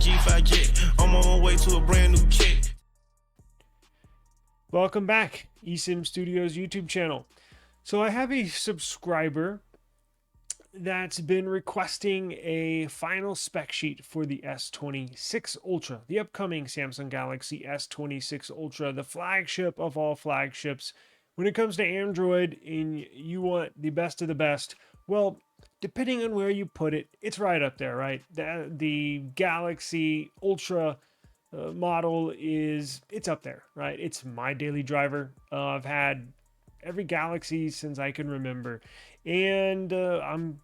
G5 jet. I'm on my way to a brand new kit. Welcome back, eSIMstudios YouTube channel. So I have a subscriber that's been requesting a final spec sheet for the S26 Ultra, the upcoming Samsung Galaxy S26 Ultra, the flagship of all flagships. When it comes to Android and you want the best of the best, well, depending on where you put it, it's right up there, right? The Galaxy Ultra model it's up there, right? It's my daily driver. I've had every Galaxy since I can remember, and I'm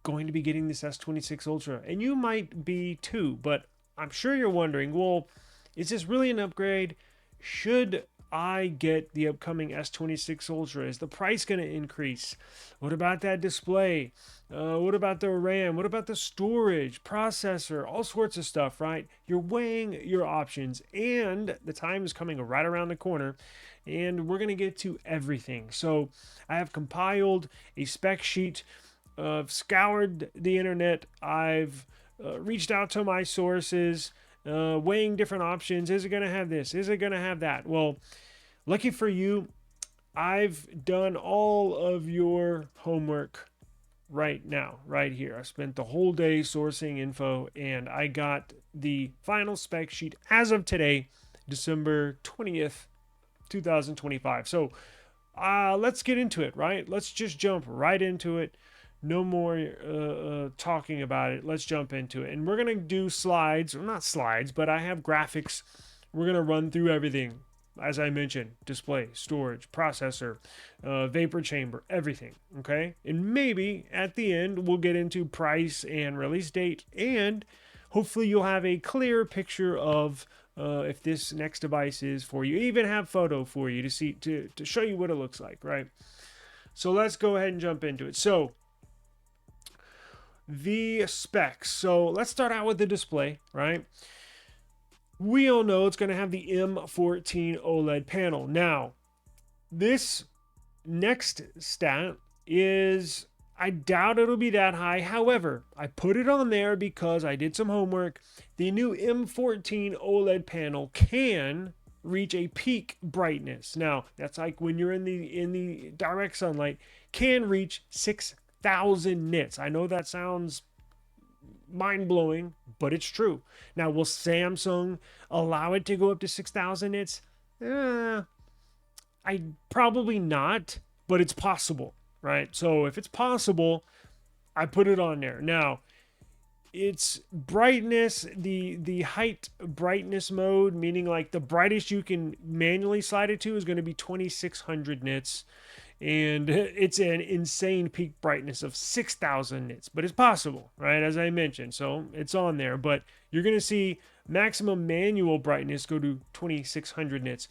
going to be getting this S26 Ultra, and you might be too. But I'm sure you're wondering, well, is this really an upgrade? Should I get the upcoming S26 Ultra? Is the price going to increase? What about that display? What about the RAM? What about the storage, processor, all sorts of stuff, right? You're weighing your options, and the time is coming right around the corner, and we're going to get to everything. So I have compiled a spec sheet. I've scoured the internet. I've reached out to my sources, weighing different options. Is it going to have this? Is it going to have that? Well, lucky for you, I've done all of your homework right now, right here. I spent the whole day sourcing info, and I got the final spec sheet as of today, December 20th, 2025. So let's get into it, right? Let's just jump right into it. No more talking about it. Let's jump into it. And we're going to do slides, or not slides, but I have graphics. We're going to run through everything. As I mentioned, display, storage, processor, vapor chamber, everything, okay? And maybe at the end, we'll get into price and release date, and hopefully you'll have a clear picture of if this next device is for you. Even have photo for you to see, to show you what it looks like, right? So let's go ahead and jump into it. So the specs. So let's start out with the display, right? We all know it's going to have the M14 OLED panel. Now, this next stat is, I doubt it'll be that high. However, I put it on there because I did some homework. The new M14 OLED panel can reach a peak brightness. Now, that's like when you're in the direct sunlight, can reach 6,000 nits. I know that sounds mind-blowing, but it's true. Now, will Samsung allow it to go up to 6,000 nits? I probably not, but it's possible, right? So if it's possible, I put it on there. Now, it's brightness, the height brightness mode, meaning like the brightest you can manually slide it to is going to be 2,600 nits. And it's an insane peak brightness of 6,000 nits, but it's possible, right? As I mentioned, so it's on there, but you're going to see maximum manual brightness go to 2,600 nits.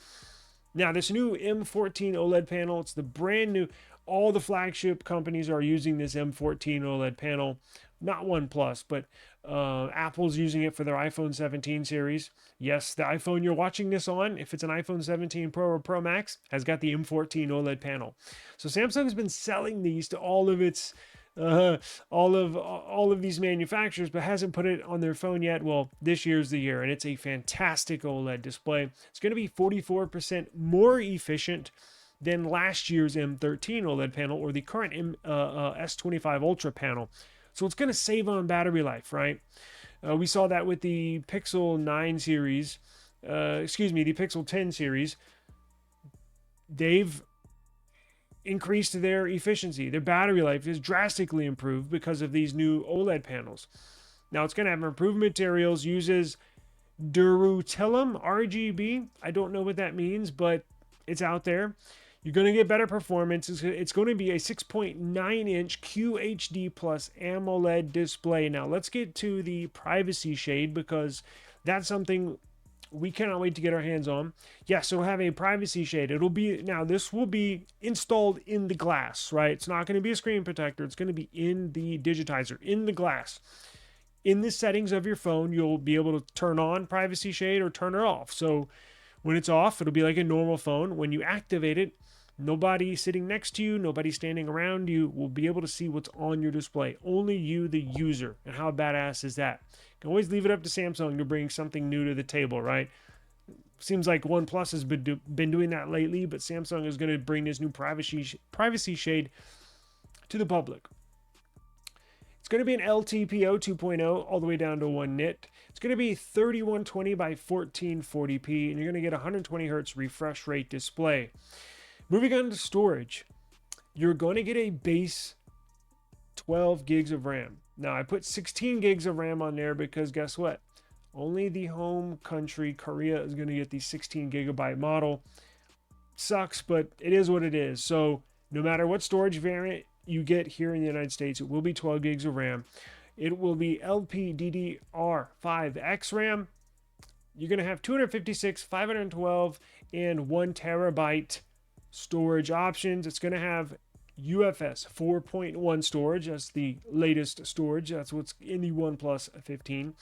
Now, this new M14 OLED panel, it's the brand new, all the flagship companies are using this M14 OLED panel, not OnePlus, but Apple's using it for their iPhone 17 series. Yes, the iPhone you're watching this on, if it's an iPhone 17 Pro or Pro Max, has got the M14 OLED panel. So Samsung has been selling these to all of its all of these manufacturers, but hasn't put it on their phone yet. Well, this year's the year, and it's a fantastic OLED display. It's going to be 44% more efficient than last year's M13 OLED panel or the current S25 Ultra panel. So it's going to save on battery life, right? We saw that with the Pixel 9 series, the Pixel 10 series. They've increased their efficiency. Their battery life is drastically improved because of these new OLED panels. Now it's going to have improved materials, uses Durutillum RGB. I don't know what that means, but it's out there. You're going to get better performance. It's going to be a 6.9-inch QHD plus AMOLED display. Now, let's get to the privacy shade because that's something we cannot wait to get our hands on. Yes, it'll have a privacy shade. This will be installed in the glass, right? It's not going to be a screen protector. It's going to be in the digitizer, in the glass. In the settings of your phone, you'll be able to turn on privacy shade or turn it off. So when it's off, it'll be like a normal phone. When you activate it, Nobody sitting next to you, nobody standing around you will be able to see what's on your display. Only you, the user. And how badass is that? You can always leave it up to Samsung to bring something new to the table, right? Seems like OnePlus has been doing that lately, but Samsung is going to bring this new privacy shade to the public. It's going to be an LTPO 2.0 all the way down to 1 nit. It's going to be 3120 by 1440p, and you're going to get 120 hertz refresh rate display. Moving on to storage, you're going to get a base 12 gigs of RAM. Now, I put 16 gigs of RAM on there because guess what? Only the home country, Korea, is going to get the 16 gigabyte model. Sucks, but it is what it is. So no matter what storage variant you get here in the United States, it will be 12 gigs of RAM. It will be LPDDR5X RAM. You're going to have 256, 512, and 1 terabyte storage options. It's going to have UFS 4.1 storage. That's the latest storage. That's what's in the OnePlus 15.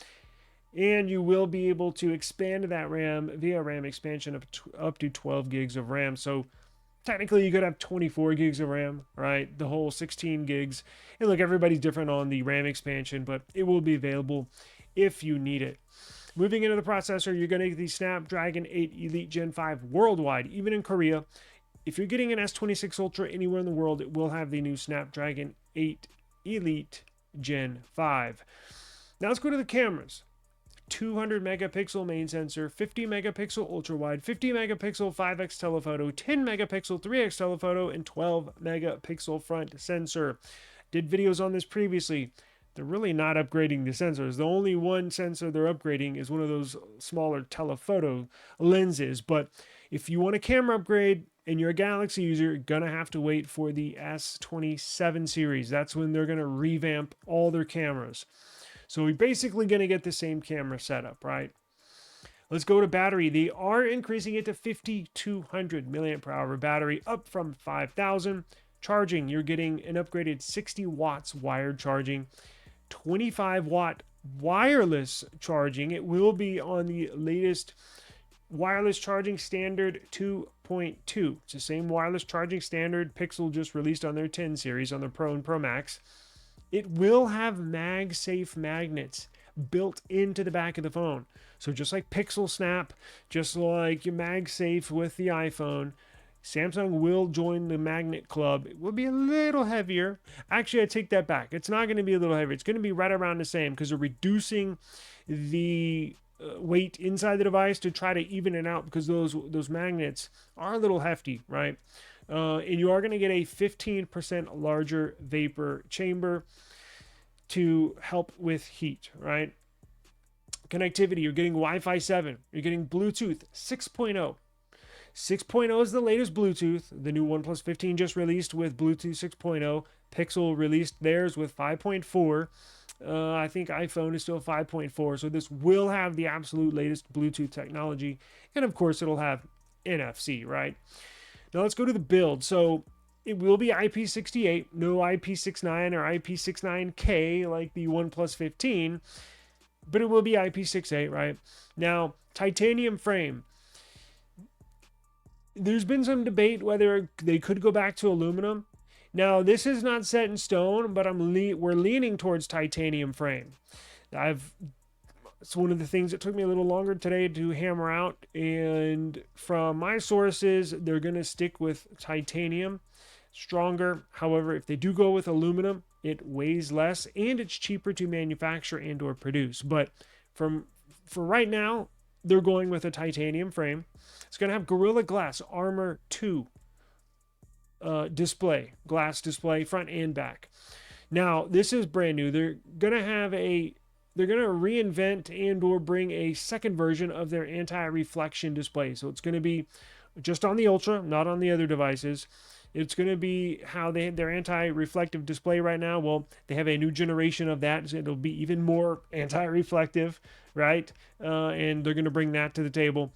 And you will be able to expand that RAM via RAM expansion of up to 12 gigs of RAM. So technically you could have 24 gigs of RAM, right? The whole 16 gigs. And look, everybody's different on the RAM expansion, but it will be available if you need it. Moving into the processor, you're going to get the Snapdragon 8 Elite Gen 5 worldwide, even in Korea. If you're getting an S26 Ultra anywhere in the world, it will have the new Snapdragon 8 Elite Gen 5. Now let's go to the cameras. 200 megapixel main sensor, 50 megapixel ultra wide, 50 megapixel 5x telephoto, 10 megapixel 3x telephoto, and 12 megapixel front sensor. Did videos on this previously. They're really not upgrading the sensors. The only one sensor they're upgrading is one of those smaller telephoto lenses. But if you want a camera upgrade and you're a Galaxy user, you're going to have to wait for the S27 series. That's when they're going to revamp all their cameras. So we're basically going to get the same camera setup, right? Let's go to battery. They are increasing it to 5,200 milliamp per hour battery, up from 5,000. Charging, you're getting an upgraded 60 watts wired charging, 25 watt wireless charging. It will be on the latest wireless charging standard 2.2. It's the same wireless charging standard Pixel just released on their 10 series on the Pro and Pro Max. It will have MagSafe magnets built into the back of the phone. So just like Pixel Snap, just like your MagSafe with the iPhone, Samsung will join the magnet club. It will be a little heavier. Actually, I take that back. It's not going to be a little heavier. It's going to be right around the same because they're reducing the weight inside the device to try to even it out because those magnets are a little hefty, right? And you are going to get a 15% larger vapor chamber to help with heat, right? Connectivity, you're getting Wi-Fi 7. You're getting Bluetooth 6.0. 6.0 is the latest Bluetooth. The new OnePlus 15 just released with Bluetooth 6.0. Pixel released theirs with 5.4. I think iPhone is still 5.4. So this will have the absolute latest Bluetooth technology. And of course, it'll have NFC, right? Now let's go to the build. So it will be IP68, no IP69 or IP69K like the OnePlus 15, but it will be IP68, right? Now, titanium frame. There's been some debate whether they could go back to aluminum. Now, this is not set in stone, but we're leaning towards titanium frame. It's one of the things that took me a little longer today to hammer out. And from my sources, they're going to stick with titanium, stronger. However, if they do go with aluminum, it weighs less and it's cheaper to manufacture and or produce. But for right now, they're going with a titanium frame. It's going to have Gorilla Glass Armor 2 display, glass display, front and back. Now, this is brand new. They're going to reinvent and or bring a second version of their anti-reflection display. So it's going to be just on the Ultra, not on the other devices. It's going to be how they had their anti-reflective display right now. Well, they have a new generation of that. So it'll be even more anti-reflective, right? And they're going to bring that to the table.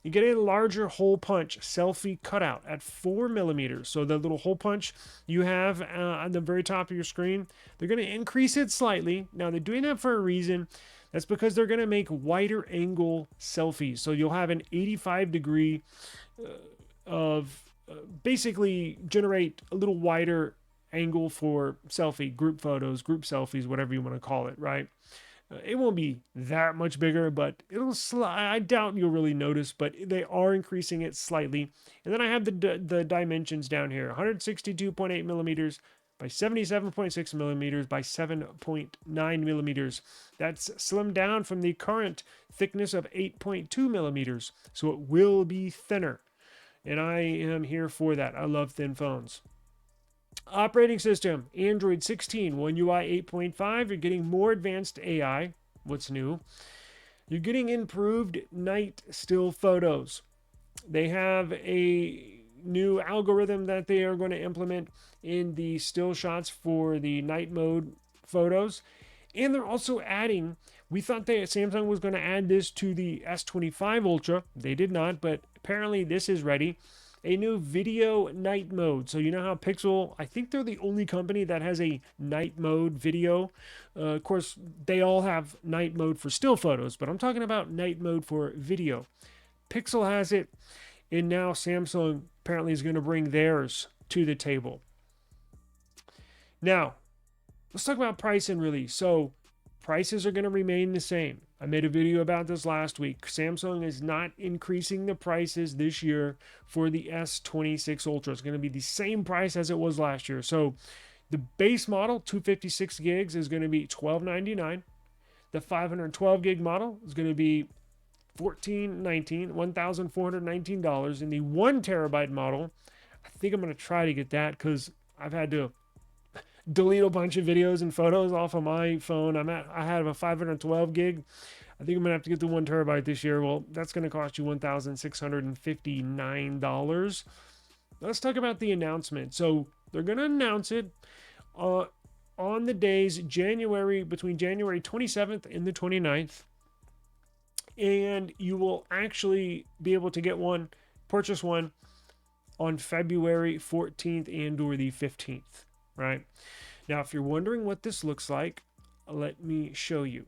You get a larger hole punch selfie cutout at 4 millimeters. So the little hole punch you have on the very top of your screen, they're going to increase it slightly. Now, they're doing that for a reason. That's because they're going to make wider angle selfies. So you'll have an 85 degree of basically generate a little wider angle for selfie, group photos, group selfies, whatever you want to call it, right? It won't be that much bigger, but I doubt you'll really notice, but they are increasing it slightly. And then I have the dimensions down here, 162.8 millimeters by 77.6 millimeters by 7.9 millimeters. That's slimmed down from the current thickness of 8.2 millimeters. So it will be thinner. And I am here for that. I love thin phones. Operating system, Android 16, One UI 8.5. You're getting more advanced AI. What's new? You're getting improved night still photos. They have a new algorithm that they are going to implement in the still shots for the night mode photos. And they're also adding, we thought that Samsung was going to add this to the S25 Ultra. They did not, but apparently this is ready. A new video night mode. So you know how Pixel, I think they're the only company that has a night mode video. Of course, they all have night mode for still photos, but I'm talking about night mode for video. Pixel has it, and now Samsung apparently is going to bring theirs to the table. Now, let's talk about price and release. So prices are going to remain the same. I made a video about this last week. Samsung is not increasing the prices this year for the S26 Ultra. It's going to be the same price as it was last year. So the base model, 256 gigs, is going to be $1299. The 512 gig model is going to be $1,419. And the 1 terabyte model, I think I'm going to try to get that because I've had to delete a bunch of videos and photos off of my phone. I have a 512 gig. I think I'm gonna have to get the 1 terabyte this year. Well, that's gonna cost you $1,659. Let's talk about the announcement. So they're gonna announce it on the days between January 27th and the 29th, and you will actually be able to purchase one on February 14th and or the 15th. Right now, if you're wondering what this looks like, let me show you.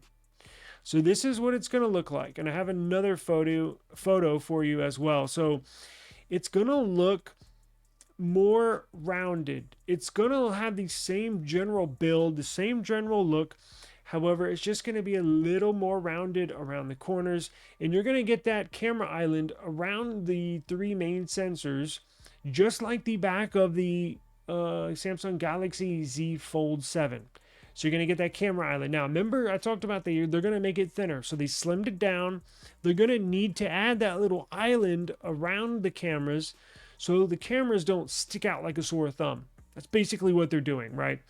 So this is what it's going to look like, and I have another photo for you as well. So it's going to look more rounded. It's going to have the same general build, the same general look. However, it's just going to be a little more rounded around the corners, and you're going to get that camera island around the 3 main sensors, just like the back of the Samsung Galaxy Z Fold 7. So you're going to get that camera island. Now, remember I talked about they're going to make it thinner. So they slimmed it down. They're going to need to add that little island around the cameras so the cameras don't stick out like a sore thumb. That's basically what they're doing, right?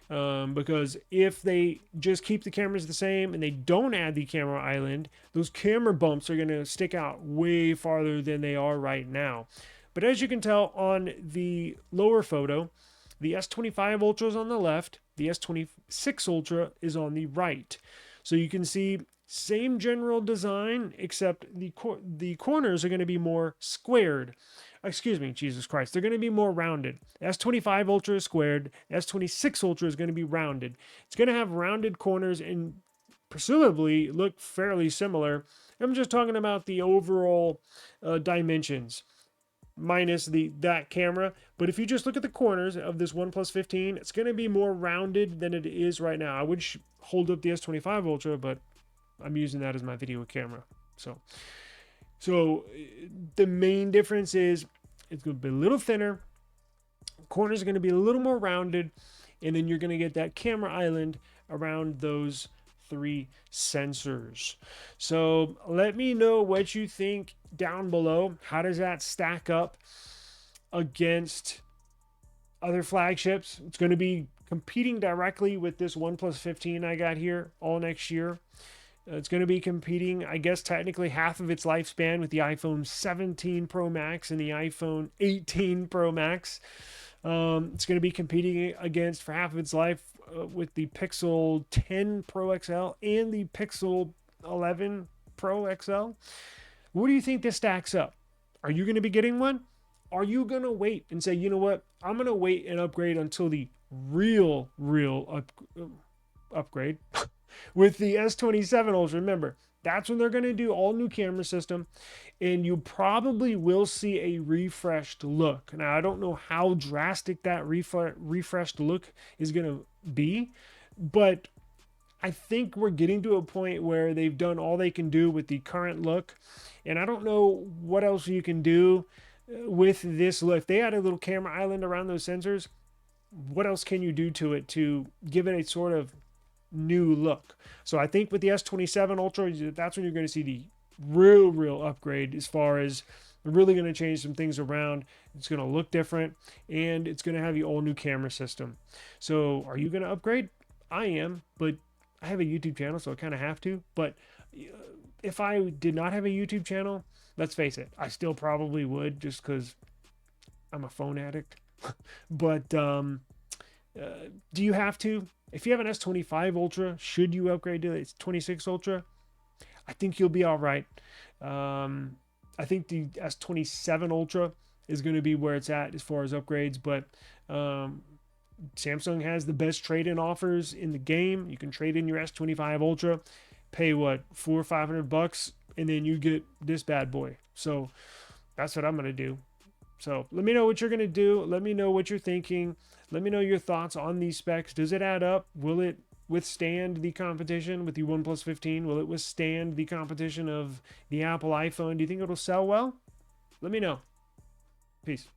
Because if they just keep the cameras the same and they don't add the camera island, those camera bumps are going to stick out way farther than they are right now. But as you can tell on the lower photo, the S25 Ultra is on the left, the S26 Ultra is on the right. So you can see same general design, except the corners are going to be more squared. Excuse me, Jesus Christ. They're going to be more rounded. S25 Ultra is squared. S26 Ultra is going to be rounded. It's going to have rounded corners and presumably look fairly similar. I'm just talking about the overall dimensions, minus that camera. But if you just look at the corners of this OnePlus 15, it's going to be more rounded than it is right now. I would hold up the S25 Ultra, but I'm using that as my video camera. So the main difference is it's going to be a little thinner, corners are going to be a little more rounded, and then you're going to get that camera island around those 3 sensors. So let me know what you think down below. How does that stack up against other flagships? It's going to be competing directly with this OnePlus 15 I got here all next year. It's going to be competing, I guess, technically half of its lifespan with the iPhone 17 Pro Max and the iPhone 18 Pro Max. It's going to be competing against, for half of its life, with the Pixel 10 Pro XL and the Pixel 11 Pro XL. What do you think this stacks up? Are you going to be getting one? Are you going to wait and say, you know what, I'm going to wait and upgrade until the real upgrade with the S27 Ultra? Remember, That's when they're going to do all new camera system, and you probably will see a refreshed look. Now, I don't know how drastic that refreshed look is going to be, but I think we're getting to a point where they've done all they can do with the current look, and I don't know what else you can do with this look. If they had a little camera island around those sensors, what else can you do to it to give it a sort of new look? So I think with the S27 Ultra, that's when you're going to see the real upgrade, as far as they're really going to change some things around. It's going to look different, and it's going to have the all new camera system. So are you going to upgrade? I am, but I have a YouTube channel, so I kind of have to. But if I did not have a YouTube channel, let's face it, I still probably would, just because I'm a phone addict. But do you have to? If you have an S25 Ultra, should you upgrade to the S26 Ultra? I think you'll be all right. I think the S27 Ultra is going to be where it's at as far as upgrades, but Samsung has the best trade-in offers in the game. You can trade in your S25 Ultra, pay what, $400 or $500, and then you get this bad boy. So that's what I'm going to do. So let me know what you're going to do. Let me know what you're thinking. Let me know your thoughts on these specs. Does it add up? Will it withstand the competition with the OnePlus 15? Will it withstand the competition of the Apple iPhone? Do you think it'll sell well? Let me know. Peace.